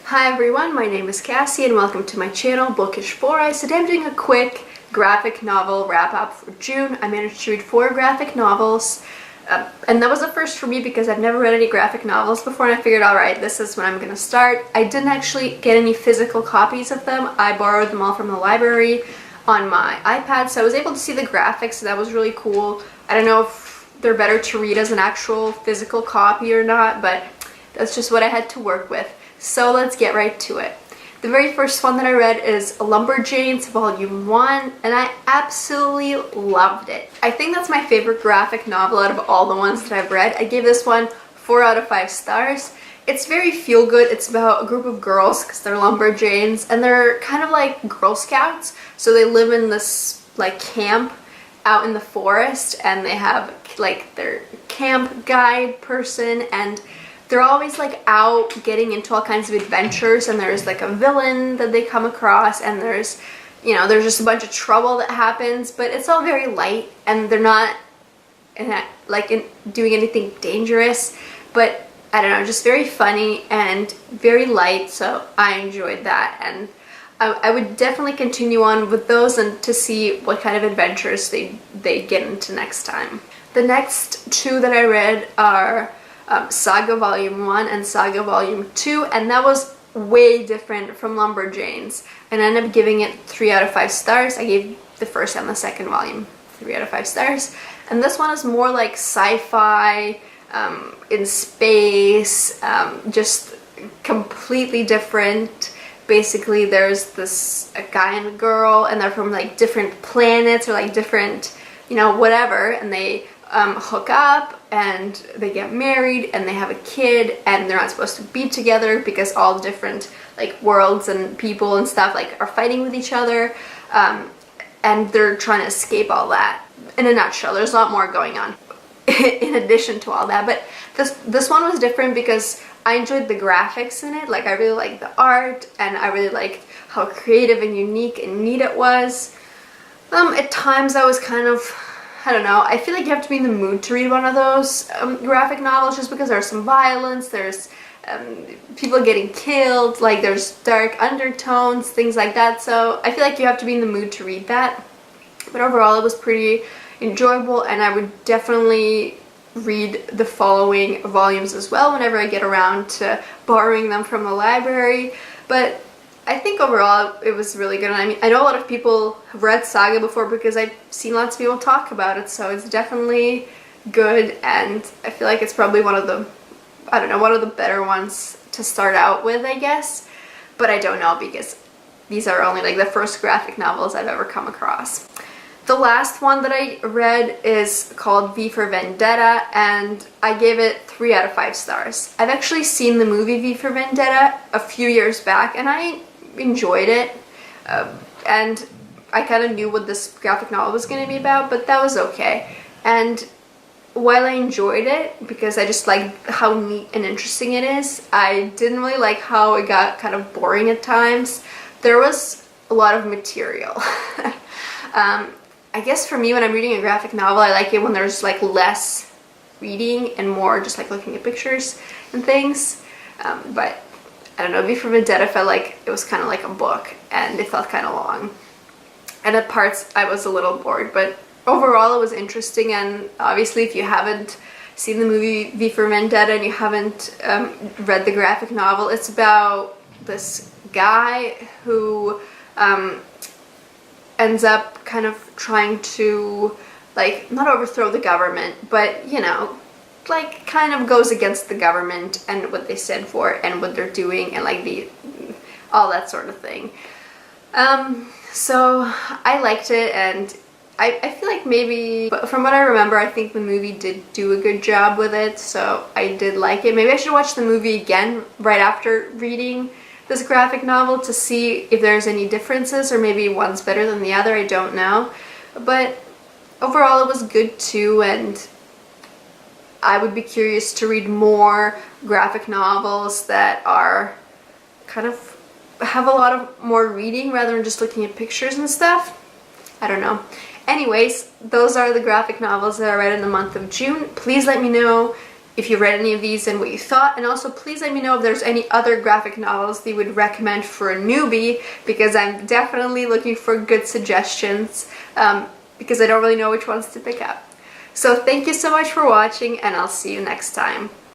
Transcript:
Hi everyone, my name is Cassie and welcome to my channel, Bookish 4. Today I'm doing a quick graphic novel wrap up for June. I managed to read 4 graphic novels, and that was a first for me because I've never read any graphic novels before, and I figured, alright, this is when I'm going to start. I didn't actually get any physical copies of them. I borrowed them all from the library on my iPad, so I was able to see the graphics, so that was really cool. I don't know if they're better to read as an actual physical copy or not, but that's just what I had to work with. So let's get right to it. The very first one that I read is Lumberjanes Volume 1, and I absolutely loved it. I think that's my favorite graphic novel out of all the ones that I've read. I gave this one 4 out of 5 stars. It's very feel-good. It's about a group of girls, because they're Lumberjanes, and they're kind of like Girl Scouts. So they live in this like camp out in the forest, and they have like their camp guide person, and they're always like out getting into all kinds of adventures, and there's like a villain that they come across, and there's just a bunch of trouble that happens, but it's all very light, and they're not doing anything dangerous, but I don't know, just very funny and very light, so I enjoyed that, and I would definitely continue on with those and to see what kind of adventures they get into next time. The next 2 that I read are Saga Volume 1 and Saga Volume 2, and that was way different from Lumberjanes, and I ended up giving it 3 out of 5 stars. I gave the first and the second volume 3 out of 5 stars, and this one is more like sci-fi, in space, just completely different. Basically there's a guy and a girl, and they're from like different planets or like different, whatever, and they hook up and they get married and they have a kid, and they're not supposed to be together because all the different like worlds and people and stuff like are fighting with each other, and they're trying to escape all that. In a nutshell, there's a lot more going on in addition to all that, but this one was different because I enjoyed the graphics in it. Like, I really liked the art, and I really liked how creative and unique and neat it was. At times I was kind of, I don't know, I feel like you have to be in the mood to read one of those graphic novels, just because there's some violence, there's people getting killed, like there's dark undertones, things like that, so I feel like you have to be in the mood to read that. But overall it was pretty enjoyable, and I would definitely read the following volumes as well whenever I get around to borrowing them from the library. But I think overall it was really good. And I mean, I know a lot of people have read Saga before because I've seen lots of people talk about it, so it's definitely good, and I feel like it's probably one of the, I don't know, one of the better ones to start out with, I guess. But I don't know, because these are only like the first graphic novels I've ever come across. The last one that I read is called V for Vendetta, and I gave it 3 out of 5 stars. I've actually seen the movie V for Vendetta a few years back, and I enjoyed it, and I kind of knew what this graphic novel was going to be about, but that was okay. And while I enjoyed it, because I just liked how neat and interesting it is, I didn't really like how it got kind of boring at times. There was a lot of material. I guess for me, when I'm reading a graphic novel, I like it when there's like less reading and more just like looking at pictures and things, but I don't know, V for Vendetta felt like it was kind of like a book, and it felt kind of long, and at parts I was a little bored, but overall it was interesting. And obviously if you haven't seen the movie V for Vendetta and you haven't read the graphic novel, it's about this guy who ends up kind of trying to, like, not overthrow the government, but, like, kind of goes against the government and what they stand for and what they're doing, and like all that sort of thing. So I liked it, and I feel like maybe, from what I remember, I think the movie did do a good job with it, so I did like it. Maybe I should watch the movie again right after reading this graphic novel to see if there's any differences, or maybe one's better than the other, I don't know. But overall it was good too, and I would be curious to read more graphic novels that are kind of have a lot of more reading rather than just looking at pictures and stuff. I don't know. Anyways, those are the graphic novels that I read in the month of June. Please let me know if you read any of these and what you thought, and also please let me know if there's any other graphic novels that you would recommend for a newbie, because I'm definitely looking for good suggestions, because I don't really know which ones to pick up. So thank you so much for watching, and I'll see you next time.